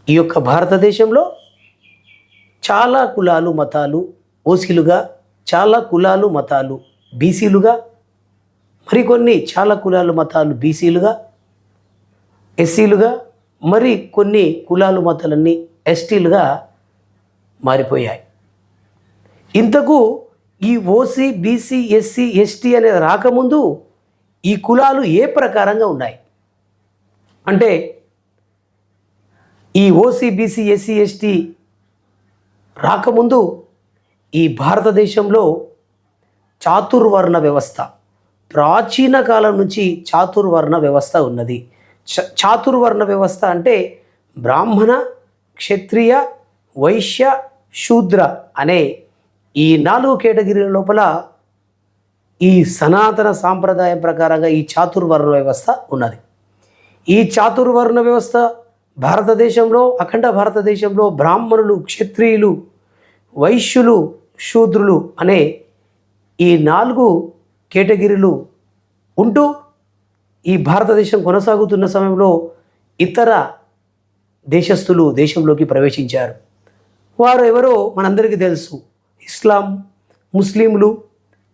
ఈ యొక్క భారతదేశంలో చాలా కులాలు మతాలు ఓసీలుగా, చాలా కులాలు మతాలు బీసీలుగా, మరికొన్ని చాలా కులాలు మతాలు బీసీలుగా, ఎస్సీలుగా, మరి కొన్ని కులాలు మతాలన్నీ ఎస్టీలుగా మారిపోయాయి. ఇంతకు ఈ ఓసీ బీసీ ఎస్సీ ఎస్టీ అనేది రాకముందు ఈ కులాలు ఏ ప్రకారంగా ఉన్నాయి అంటే, ఈ ఓసీ బీసీ ఎస్సీ ఎస్టీ రాకముందు ఈ భారతదేశంలో చాతుర్వర్ణ వ్యవస్థ, ప్రాచీన కాలం నుంచి చాతుర్వర్ణ వ్యవస్థ ఉన్నది. చాతుర్వర్ణ వ్యవస్థ అంటే బ్రాహ్మణ, క్షత్రియ, వైశ్య, శూద్ర అనే ఈ 4 కేటగిరీల లోపల ఈ సనాతన సాంప్రదాయం ప్రకారంగా ఈ చాతుర్వర్ణ వ్యవస్థ ఉన్నది. ఈ చాతుర్వర్ణ వ్యవస్థ భారతదేశంలో, అఖండ భారతదేశంలో బ్రాహ్మణులు, క్షత్రియులు, వైశ్యులు, శూద్రులు అనే ఈ 4 కేటగిరీలు ఉంటూ ఈ భారతదేశం కొనసాగుతున్న సమయంలో ఇతర దేశస్థులు దేశంలోకి ప్రవేశించారు. వారు ఎవరో మనందరికీ తెలుసు. ఇస్లాం, ముస్లింలు,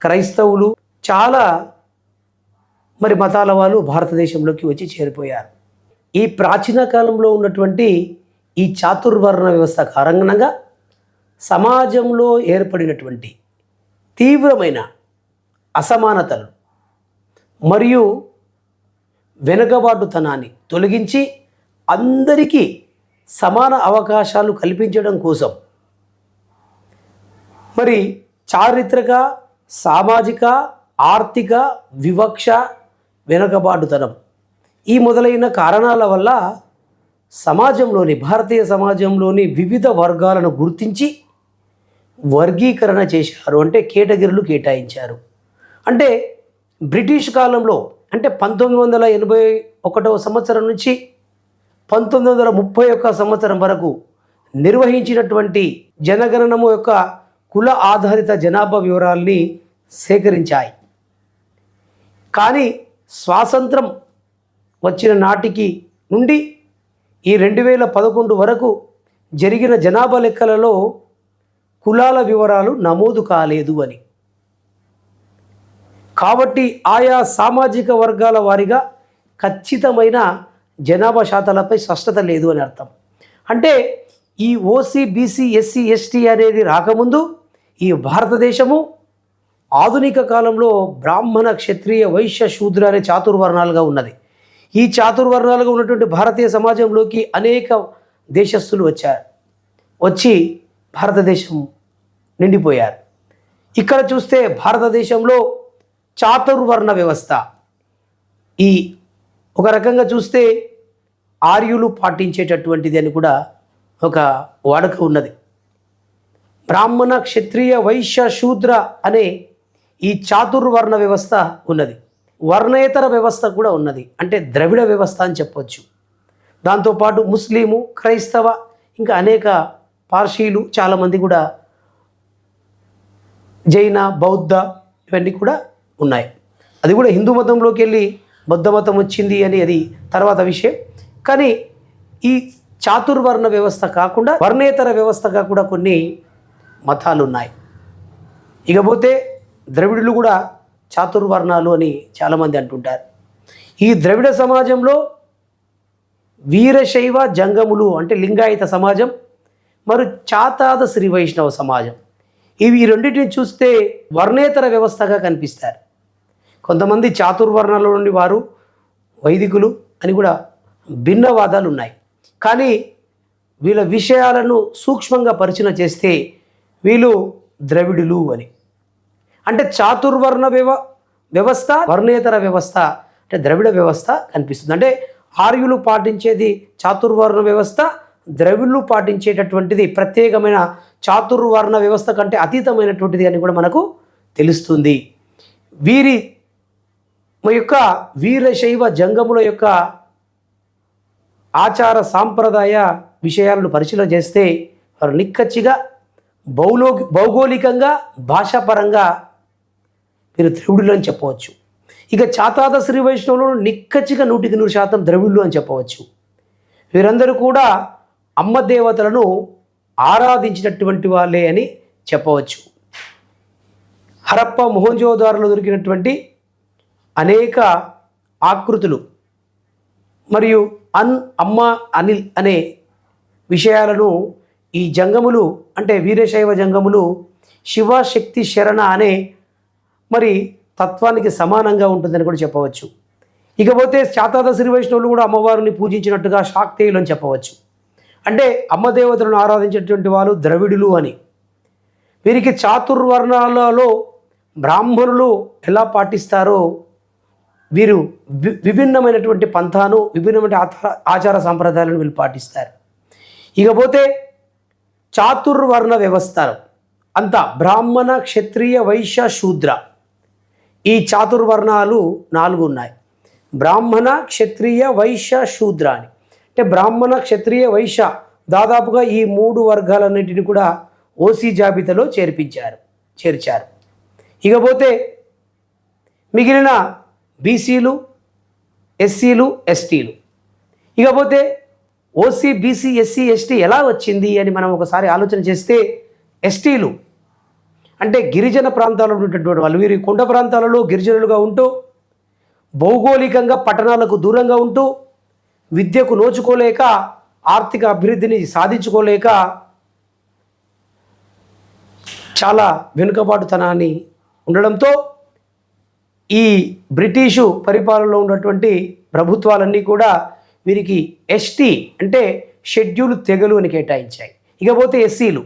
క్రైస్తవులు, చాలా మరి మతాల వాళ్ళు భారతదేశంలోకి వచ్చి చేరిపోయారు. ఈ ప్రాచీన కాలంలో ఉన్నటువంటి ఈ చాతుర్వర్ణ వ్యవస్థ కారణంగా సమాజంలో ఏర్పడినటువంటి తీవ్రమైన అసమానతలు మరియు వెనుకబాటుతనాన్ని తొలగించి అందరికీ సమాన అవకాశాలు కల్పించడం కోసం మరి చారిత్రక, సామాజిక, ఆర్థిక వివక్ష, వెనుకబాటుతనం ఈ మొదలైన కారణాల వల్ల సమాజంలోని, భారతీయ సమాజంలోని వివిధ వర్గాలను గుర్తించి వర్గీకరణ చేశారు. అంటే కేటగిరీలు కేటాయించారు. అంటే బ్రిటిష్ కాలంలో అంటే 1981 సంవత్సరం నుంచి 1931 సంవత్సరం వరకు నిర్వహించినటువంటి జనగణనము యొక్క కుల ఆధారిత జనాభా వివరాల్ని సేకరించాయి. కానీ స్వాతంత్రం వచ్చిన నాటికి నుండి ఈ 2011 వరకు జరిగిన జనాభా లెక్కలలో కులాల వివరాలు నమోదు కాలేదు అని. కాబట్టి ఆయా సామాజిక వర్గాల వారీగా ఖచ్చితమైన జనాభా శాతాలపై స్పష్టత లేదు అని అర్థం. అంటే ఈ ఓసీ బీసీ ఎస్సీ ఎస్టీ అనేది రాకముందు ఈ భారతదేశము ఆధునిక కాలంలో బ్రాహ్మణ, క్షత్రియ, వైశ్య, శూద్ర అనే చాతుర్వర్ణాలుగా ఉన్నది. ఈ చాతుర్వర్ణాలుగా ఉన్నటువంటి భారతీయ సమాజంలోకి అనేక దేశస్థులు వచ్చి భారతదేశం నిండిపోయారు. ఇక్కడ చూస్తే భారతదేశంలో చాతుర్వర్ణ వ్యవస్థ ఈ ఒక రకంగా చూస్తే ఆర్యులు పాటించేటటువంటిది అని కూడా ఒక వాడుక ఉన్నది. బ్రాహ్మణ, క్షత్రియ, వైశ్య, శూద్ర అనే ఈ చాతుర్వర్ణ వ్యవస్థ ఉన్నది. వర్ణేతర వ్యవస్థ కూడా ఉన్నది. అంటే ద్రవిడ వ్యవస్థ అని చెప్పొచ్చు. దాంతోపాటు ముస్లిము, క్రైస్తవ, ఇంకా అనేక పార్సీలు చాలామంది కూడా, జైన, బౌద్ధ ఇవన్నీ కూడా ఉన్నాయి. అది కూడా హిందూ మతంలోకి వెళ్ళి బౌద్ధ మతం వచ్చింది అని అది తర్వాత విషయం. కానీ ఈ చాతుర్వర్ణ వ్యవస్థ కాకుండా వర్ణేతర వ్యవస్థగా కూడా కొన్ని మతాలు ఉన్నాయి. ఇకపోతే ద్రవిడులు కూడా చాతుర్వర్ణాలు అని చాలామంది అంటుంటారు. ఈ ద్రవిడ సమాజంలో వీరశైవ జంగములు అంటే లింగాయత సమాజం, మరియు చాతాద శ్రీ వైష్ణవ సమాజం, ఇవి ఈ రెండింటిని చూస్తే వర్ణేతర వ్యవస్థగా కనిపిస్తారు. కొంతమంది చాతుర్వర్ణాల నుండి వారు వైదికులు అని కూడా భిన్నవాదాలు ఉన్నాయి. కానీ వీళ్ళ విషయాలను సూక్ష్మంగా పరిచయం చేస్తే వీళ్ళు ద్రవిడులు అని. అంటే చాతుర్వర్ణ వ్యవస్థ, వర్ణేతర వ్యవస్థ అంటే ద్రవిడ వ్యవస్థ కనిపిస్తుంది. అంటే ఆర్యులు పాటించేది చాతుర్వర్ణ వ్యవస్థ, ద్రవిడులు పాటించేటటువంటిది ప్రత్యేకమైన చాతుర్వర్ణ వ్యవస్థ కంటే అతీతమైనటువంటిది అని కూడా మనకు తెలుస్తుంది. వీరి యొక్క వీరశైవ జంగముల యొక్క ఆచార సాంప్రదాయ విషయాలను పరిశీలన చేస్తే వారు నిక్కచ్చిగా భౌగోళికంగా, భాషాపరంగా మీరు ద్రవిడులు అని చెప్పవచ్చు. ఇక చాతాద శ్రీ వైష్ణవులు నిక్కచ్చిగా 100% ద్రవిడులు అని చెప్పవచ్చు. వీరందరూ కూడా అమ్మ దేవతలను ఆరాధించినటువంటి వాళ్ళే అని చెప్పవచ్చు. హరప్ప మొహంజోదారోలో దొరికినటువంటి అనేక ఆకృతులు మరియు అమ్మ అనిల్ అనే విషయాలను ఈ జంగములు అంటే వీరశైవ జంగములు శివశక్తి శరణ అనే మరి తత్వానికి సమానంగా ఉంటుందని కూడా చెప్పవచ్చు. ఇకపోతే శాతాద శ్రీ వైష్ణవులు కూడా అమ్మవారిని పూజించినట్టుగా శాక్తేయులు అని చెప్పవచ్చు. అంటే అమ్మ దేవతలను ఆరాధించేటువంటి వాళ్ళు ద్రవిడులు అని. వీరికి చాతుర్వర్ణాలలో బ్రాహ్మణులు ఎలా పాటిస్తారో వీరు విభిన్నమైనటువంటి పంథాను విభిన్నమైన ఆచార సాంప్రదాయాలను వీళ్ళు పాటిస్తారు. ఇకపోతే చాతుర్వర్ణ వ్యవస్థ అంతా బ్రాహ్మణ క్షత్రియ వైశ్య శూద్ర ఈ చాతుర్వర్ణాలు 4 ఉన్నాయి. బ్రాహ్మణ క్షత్రియ వైశ్య శూద్ర అని. అంటే బ్రాహ్మణ క్షత్రియ వైశ్య దాదాపుగా ఈ 3 వర్గాలన్నింటినీ కూడా ఓసీ జాబితాలో చేర్చారు. ఇకపోతే మిగిలిన బీసీలు ఎస్సీలు ఎస్టీలు. ఇకపోతే ఓసీ బీసీ ఎస్సీ ఎస్టీ ఎలా వచ్చింది అని మనం ఒకసారి ఆలోచన చేస్తే ఎస్టీలు అంటే గిరిజన ప్రాంతాల్లో ఉన్నటువంటి వాళ్ళు. వీరి కొండ ప్రాంతాలలో గిరిజనులుగా ఉంటూ భౌగోళికంగా పట్టణాలకు దూరంగా ఉంటూ విద్యకు నోచుకోలేక ఆర్థిక అభివృద్ధిని సాధించుకోలేక చాలా వెనుకబాటుతనాన్ని ఉండడంతో ఈ బ్రిటిషు పరిపాలనలో ఉన్నటువంటి ప్రభుత్వాలన్నీ కూడా వీరికి ఎస్టీ అంటే షెడ్యూల్ తెగలు అని కేటాయించాయి. ఇకపోతే ఎస్సీలు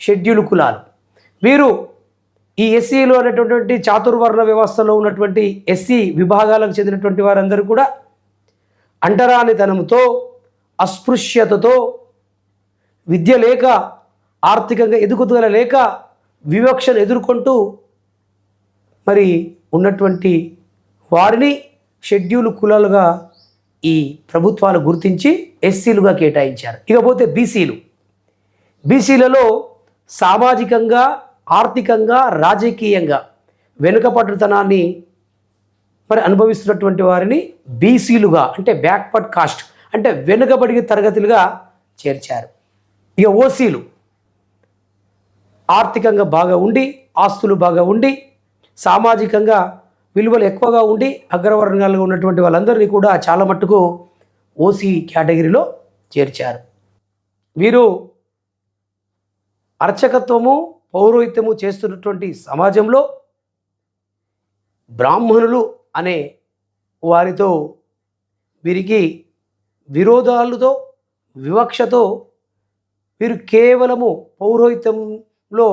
షెడ్యూల్ కులాలు. వీరు ఈ ఎస్సీలు అనేటటువంటి చాతుర్వర్ణ వ్యవస్థలో ఉన్నటువంటి ఎస్సీ విభాగాలకు చెందినటువంటి వారందరూ కూడా అంటరానితనంతో అస్పృశ్యతతో విద్య లేక ఆర్థికంగా ఎదుగుదల లేక వివక్షను ఎదుర్కొంటూ మరి ఉన్నటువంటి వారిని షెడ్యూల్ కులాలుగా ఈ ప్రభుత్వాలు గుర్తించి ఎస్సీలుగా కేటాయించారు. ఇకపోతే బీసీలలో సామాజికంగా ఆర్థికంగా రాజకీయంగా వెనుకబడితనాన్ని మరి అనుభవిస్తున్నటువంటి వారిని బీసీలుగా అంటే బ్యాక్వర్డ్ కాస్ట్ అంటే వెనుకబడి తరగతులుగా చేర్చారు. ఇక ఓసీలు ఆర్థికంగా బాగా ఉండి ఆస్తులు బాగా ఉండి సామాజికంగా విలువలు ఎక్కువగా ఉండి అగ్రవర్ణాలుగా ఉన్నటువంటి వాళ్ళందరినీ కూడా చాలా మట్టుకు ఓసీ కేటగిరీలో చేర్చారు. వీరు అర్చకత్వము పౌరోహిత్యము చేస్తున్నటువంటి సమాజంలో బ్రాహ్మణులు అనే వారితో వీరికి విరోధాలతో వివక్షతో వీరు కేవలము పౌరోహిత్యంలో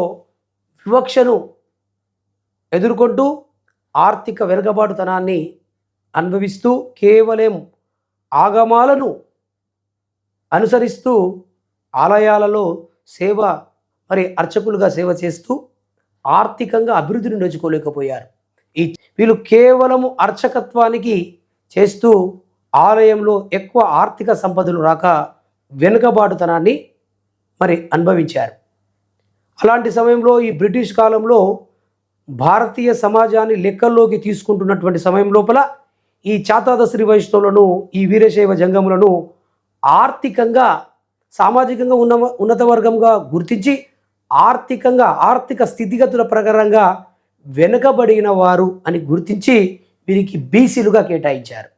వివక్షను ఎదుర్కొంటూ ఆర్థిక వెనుకబాటుతనాన్ని అనుభవిస్తూ కేవలం ఆగమాలను అనుసరిస్తూ ఆలయాలలో సేవ మరి అర్చకులుగా సేవ చేస్తూ ఆర్థికంగా అభివృద్ధిని నోచుకోలేకపోయారు. వీళ్ళు కేవలము అర్చకత్వానికి చేస్తూ ఆలయంలో ఎక్కువ ఆర్థిక సంపదలు రాక వెనుకబాటుతనాన్ని మరి అనుభవించారు. అలాంటి సమయంలో ఈ బ్రిటిష్ కాలంలో భారతీయ సమాజాన్ని లెక్కల్లోకి తీసుకుంటున్నటువంటి సమయం లోపల ఈ చాతాద శ్రీ వైష్ణవులను ఈ వీరశైవ జంగములను ఆర్థికంగా సామాజికంగా ఉన్నత వర్గంగా గుర్తించి ఆర్థిక స్థితిగతుల ప్రకారంగా వెనుకబడిన వారు అని గుర్తించి వీరికి బీసీలుగా కేటాయించారు.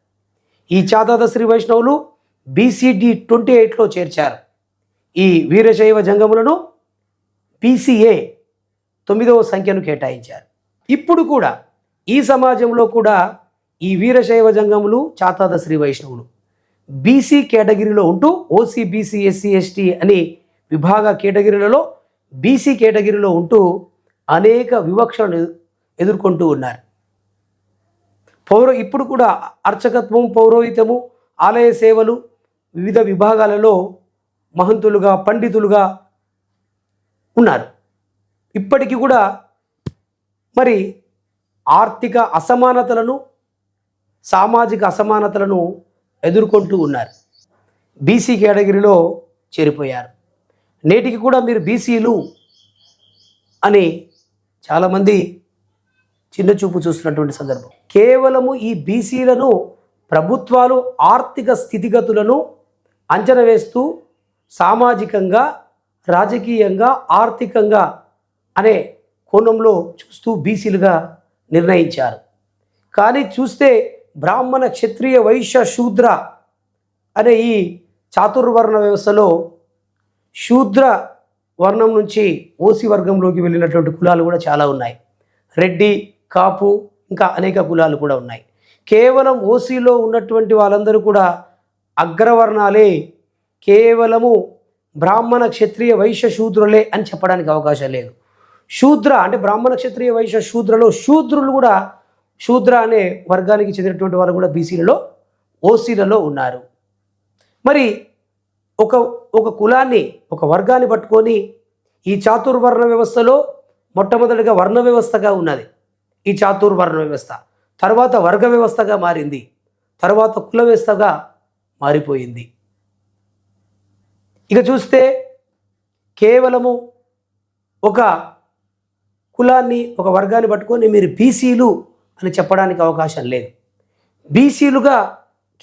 ఈ చాతాద శ్రీ వైష్ణవులు BCD 28లో చేర్చారు. ఈ వీరశైవ జంగములను BCA 9వ సంఖ్యను కేటాయించారు. ఇప్పుడు కూడా ఈ సమాజంలో కూడా ఈ వీరశైవ జంగములు చాతాద శ్రీ వైష్ణవులు బీసీ కేటగిరీలో ఉంటూ ఓసీ బీసీ ఎస్సీ ఎస్టీ అని విభాగ కేటగిరీలలో బీసీ కేటగిరీలో ఉంటూ అనేక వివక్షలను ఎదుర్కొంటూ ఉన్నారు. ఇప్పుడు కూడా అర్చకత్వం పౌరోహిత్యము ఆలయ సేవలు వివిధ విభాగాలలో మహంతులుగా పండితులుగా ఉన్నారు. ఇప్పటికీ కూడా మరి ఆర్థిక అసమానతలను సామాజిక అసమానతలను ఎదుర్కొంటూ ఉన్నారు. బీసీ కేటగిరీలో చేరిపోయారు. నేటికి కూడా మీరు బీసీలు అని చాలామంది చిన్నచూపు చూస్తున్నటువంటి సందర్భం. కేవలము ఈ బీసీలను ప్రభుత్వాలు ఆర్థిక స్థితిగతులను అంచనా వేస్తూ సామాజికంగా, రాజకీయంగా, ఆర్థికంగా అనే కోణంలో చూస్తూ బీసీలుగా నిర్ణయించారు. కానీ చూస్తే బ్రాహ్మణ, క్షత్రియ, వైశ్య, శూద్ర అనే ఈ చాతుర్వర్ణ వ్యవస్థలో శూద్ర వర్ణం నుంచి ఓసీ వర్గంలోకి వెళ్ళినటువంటి కులాలు కూడా చాలా ఉన్నాయి. రెడ్డి, కాపు, ఇంకా అనేక కులాలు కూడా ఉన్నాయి. కేవలం ఓసీలో ఉన్నటువంటి వాళ్ళందరూ కూడా అగ్రవర్ణాలే, కేవలము బ్రాహ్మణ, క్షత్రియ, వైశ్య, శూద్రులే అని చెప్పడానికి అవకాశం లేదు. శూద్ర అంటే బ్రాహ్మణ, క్షత్రియ, వైశ్య, శూద్రలో శూద్రులు కూడా శూద్ర అనే వర్గానికి చెందినటువంటి వాళ్ళు కూడా బీసీలలో, ఓసీలలో ఉన్నారు. మరి ఒక కులాన్ని, ఒక వర్గాన్ని పట్టుకొని ఈ చాతుర్వర్ణ వ్యవస్థలో మొట్టమొదటిగా వర్ణ వ్యవస్థగా ఉన్నది ఈ చాతుర్వర్ణ వ్యవస్థ. తర్వాత వర్గ వ్యవస్థగా మారింది, తర్వాత కుల వ్యవస్థగా మారిపోయింది. ఇక చూస్తే కేవలము ఒక కులాన్ని, ఒక వర్గాన్ని పట్టుకొని మీరు బీసీలు అని చెప్పడానికి అవకాశం లేదు. బీసీలుగా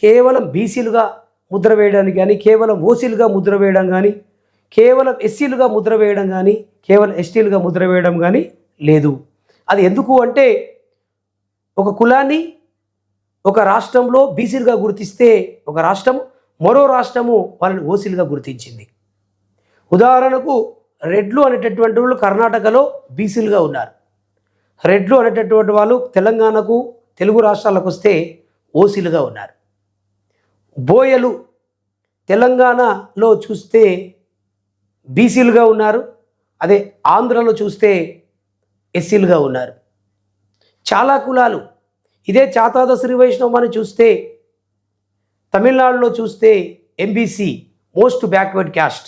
కేవలం బీసీలుగా ముద్ర వేయడానికి కానీ, కేవలం ఓసీలుగా ముద్ర వేయడం కానీ, కేవలం ఎస్సీలుగా ముద్ర వేయడం కానీ, కేవలం ఎస్టీలుగా ముద్ర వేయడం కానీ లేదు. అది ఎందుకు అంటే ఒక కులాన్ని ఒక రాష్ట్రంలో బీసీలుగా గుర్తిస్తే ఒక రాష్ట్రము, మరో రాష్ట్రము వాళ్ళని ఓసీలుగా గుర్తించింది. ఉదాహరణకు రెడ్లు అనేటటువంటి వాళ్ళు కర్ణాటకలో బీసీలుగా ఉన్నారు. రెడ్లు అనేటటువంటి వాళ్ళు తెలంగాణకు, తెలుగు రాష్ట్రాలకు వస్తే ఓసీలుగా ఉన్నారు. బోయలు తెలంగాణలో చూస్తే బీసీలుగా ఉన్నారు, అదే ఆంధ్రలో చూస్తే ఎస్సీలుగా ఉన్నారు. చాలా కులాలు ఇదే చాతాద శ్రీ వైష్ణవాన్ని చూస్తే తమిళనాడులో చూస్తే MBC, most backward caste,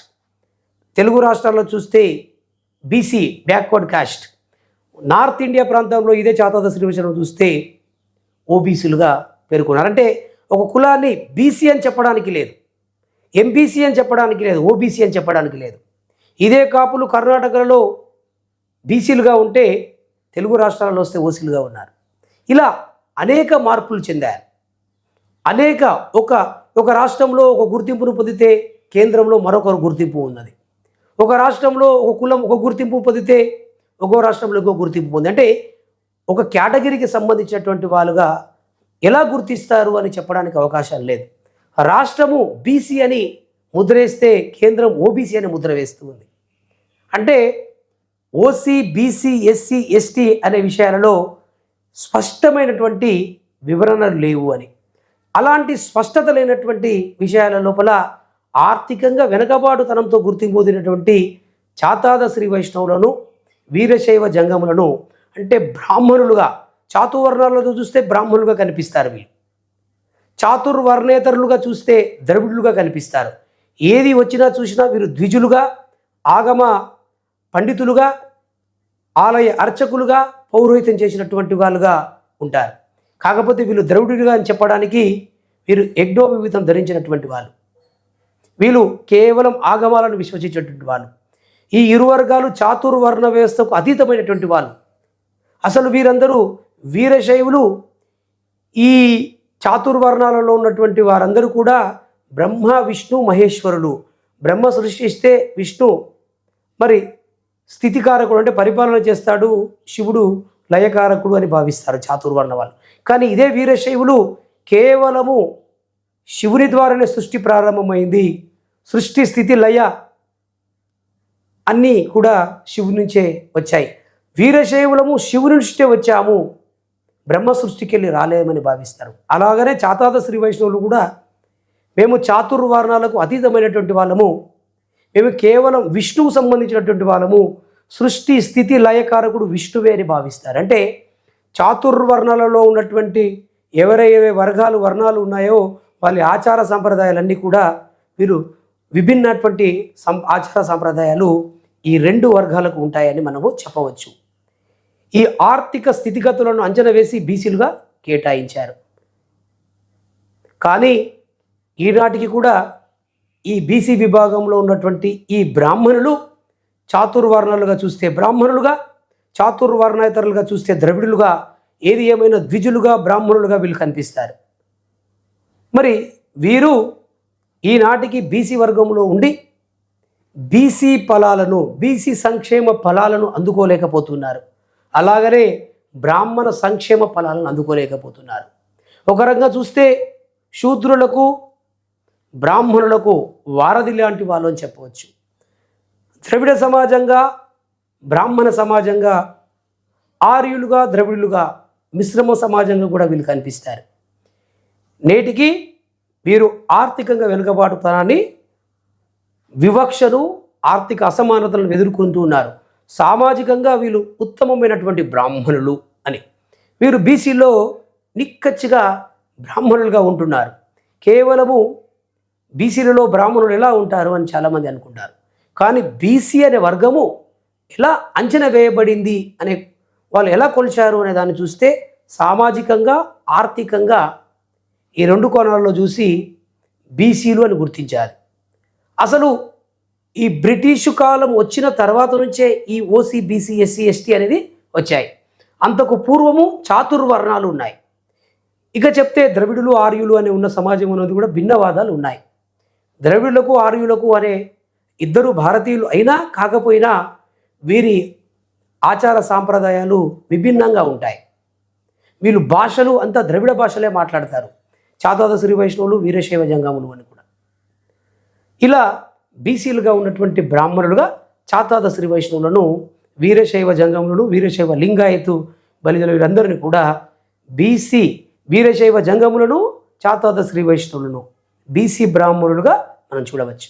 Telugu రాష్ట్రాల్లో చూస్తే BC, backward caste, north India ప్రాంతంలో ఇదే చాతాద శ్రీ వైష్ణవం చూస్తే ఓబీసీలుగా పేర్కొన్నారు. అంటే ఒక కులాన్ని బీసీ అని చెప్పడానికి లేదు, ఎంబీసీ అని చెప్పడానికి లేదు, ఓబీసీ అని చెప్పడానికి లేదు. ఇదే కాపులు కర్ణాటకలో బీసీలుగా ఉంటే తెలుగు రాష్ట్రాల్లో వస్తే ఓసీలుగా ఉన్నారు. ఇలా అనేక మార్పులు చెందారు. అనేక ఒక రాష్ట్రంలో ఒక గుర్తింపును పొందితే కేంద్రంలో మరొకరు గుర్తింపు ఉన్నది. ఒక రాష్ట్రంలో ఒక కులం ఒక గుర్తింపు పొందితే ఒక్కో రాష్ట్రంలో ఇంకో గుర్తింపు పొంది, అంటే ఒక కేటగిరీకి సంబంధించినటువంటి వాళ్ళుగా ఎలా గుర్తిస్తారు అని చెప్పడానికి అవకాశం లేదు. రాష్ట్రము బీసీ అని ముద్రేస్తే కేంద్రం ఓబీసీ అని ముద్ర వేస్తూ ఉంది. అంటే ఓసీ, బీసీ, ఎస్సీ, ఎస్టీ అనే విషయాలలో స్పష్టమైనటువంటి వివరణలు లేవు అని. అలాంటి స్పష్టత లేనటువంటి విషయాల లోపల ఆర్థికంగా వెనుకబాటుతనంతో గుర్తింపు పొందినటువంటి చాతాద శ్రీ వైష్ణవులను, వీరశైవ జంగములను, అంటే బ్రాహ్మణులుగా, చాతుర్వర్ణాలలో చూస్తే బ్రాహ్మణులుగా కనిపిస్తారు వీళ్ళు, చాతుర్వర్ణేతరులుగా చూస్తే ద్రవిడులుగా కనిపిస్తారు. ఏది వచ్చినా చూసినా వీరు ద్విజులుగా, ఆగమ పండితులుగా, ఆలయ అర్చకులుగా, పౌరోహిత్యం చేసినటువంటి వాళ్ళుగా ఉంటారు. కాకపోతే వీళ్ళు ద్రవిడులుగా అని చెప్పడానికి వీరు యజ్ఞోపవీతం ధరించినటువంటి వాళ్ళు, వీళ్ళు కేవలం ఆగమాలను విశ్వసించేటువంటి వాళ్ళు. ఈ ఇరు వర్గాలు చాతుర్వర్ణ వ్యవస్థకు అతీతమైనటువంటి వాళ్ళు. అసలు వీరందరూ వీరశైవులు. ఈ చాతుర్వర్ణాలలో ఉన్నటువంటి వారందరూ కూడా బ్రహ్మ, విష్ణు, మహేశ్వరులు. బ్రహ్మ సృష్టిస్తే విష్ణు మరి స్థితికారకుడు, అంటే పరిపాలన చేస్తాడు, శివుడు లయకారకుడు అని భావిస్తారు చాతుర్వర్ణ వాళ్ళు. కానీ ఇదే వీరశైవులు కేవలము శివుని ద్వారానే సృష్టి ప్రారంభమైంది, సృష్టి, స్థితి, లయ అన్నీ కూడా శివుని నుంచే వచ్చాయి. వీరశైవులము శివుని నుంచే వచ్చాము, బ్రహ్మ సృష్టికి వెళ్ళి రాలేమని భావిస్తారు. అలాగనే చాతాద శ్రీ వైష్ణవులు కూడా మేము చాతుర్వర్ణాలకు అతీతమైనటువంటి వాళ్ళము, మేము కేవలం విష్ణువు సంబంధించినటువంటి వాళ్ళము, సృష్టి, స్థితి, లయకారకుడు విష్ణువే అని భావిస్తారు. అంటే చాతుర్వర్ణాలలో ఉన్నటువంటి ఎవరైతే వర్ణాలు ఉన్నాయో వాళ్ళ ఆచార సంప్రదాయాలన్నీ కూడా వీరు విభిన్నటువంటి ఆచార సంప్రదాయాలు ఈ రెండు వర్గాలకు ఉంటాయని మనము చెప్పవచ్చు. ఈ ఆర్థిక స్థితిగతులను అంచనా వేసి బీసీలుగా కేటాయించారు. కానీ ఈనాటికి కూడా ఈ బీసీ విభాగంలో ఉన్నటువంటి ఈ బ్రాహ్మణులు చాతుర్వర్ణాలుగా చూస్తే బ్రాహ్మణులుగా, చాతుర్వర్ణేతరులుగా చూస్తే ద్రవిడులుగా, ఏది ఏమైనా ద్విజులుగా, బ్రాహ్మణులుగా వీళ్ళు కనిపిస్తారు. మరి వీరు ఈనాటికి బీసీ వర్గంలో ఉండి బీసీ ఫలాలను, బీసీ సంక్షేమ ఫలాలను అందుకోలేకపోతున్నారు. అలాగనే బ్రాహ్మణ సంక్షేమ ఫలాలను అందుకోలేకపోతున్నారు. ఒక రకంగా చూస్తే శూద్రులకు బ్రాహ్మణులకు వారధి లాంటి వాళ్ళు అని చెప్పవచ్చు. ద్రవిడ సమాజంగా, బ్రాహ్మణ సమాజంగా, ఆర్యులుగా, ద్రవిడులుగా, మిశ్రమ సమాజంగా కూడా వీళ్ళు కనిపిస్తారు. నేటికి వీరు ఆర్థికంగా వెనుకబాటుతనాన్ని, వివక్షను, ఆర్థిక అసమానతలను ఎదుర్కొంటూ ఉన్నారు. సామాజికంగా వీళ్ళు ఉత్తమమైనటువంటి బ్రాహ్మణులు అని. వీరు బీసీలో నిక్కచ్చిగా బ్రాహ్మణులుగా ఉంటున్నారు. కేవలము బీసీలలో బ్రాహ్మణులు ఎలా ఉంటారు అని చాలామంది అనుకుంటారు. కానీ బీసీ అనే వర్గము ఎలా అంచనా వేయబడింది అనే, వాళ్ళు ఎలా కొలిచారు అనే దాన్ని చూస్తే సామాజికంగా, ఆర్థికంగా ఈ రెండు కోణాల్లో చూసి బీసీలు అని గుర్తించారు. అసలు ఈ బ్రిటిషు కాలం వచ్చిన తర్వాత నుంచే ఈ ఓసీ, బీసీ, ఎస్సీ, ఎస్టీ అనేది వచ్చాయి. అంతకు పూర్వము చాతుర్వర్ణాలు ఉన్నాయి. ఇక చెప్తే ద్రవిడులు, ఆర్యులు అనే ఉన్న సమాజం అనేది కూడా భిన్నవాదాలు ఉన్నాయి. ద్రవిడులకు, ఆర్యులకు అనే ఇద్దరు భారతీయులు అయినా కాకపోయినా వీరి ఆచార సాంప్రదాయాలు విభిన్నంగా ఉంటాయి. వీళ్ళు భాషలు అంతా ద్రవిడ భాషలే మాట్లాడతారు. చాతాద శ్రీ వైష్ణవులు, వీరశైవ జంగములు అని కూడా. ఇలా బీసీలుగా ఉన్నటువంటి బ్రాహ్మణులుగా చాతాద శ్రీ వైష్ణవులను, వీరశైవ జంగములను, వీరశైవ లింగాయతు బలిజలు వీరందరినీ కూడా బీసీ వీరశైవ జంగములను, చాతాద శ్రీ వైష్ణవులను బీసీ బ్రాహ్మణులుగా మనం చూడవచ్చు.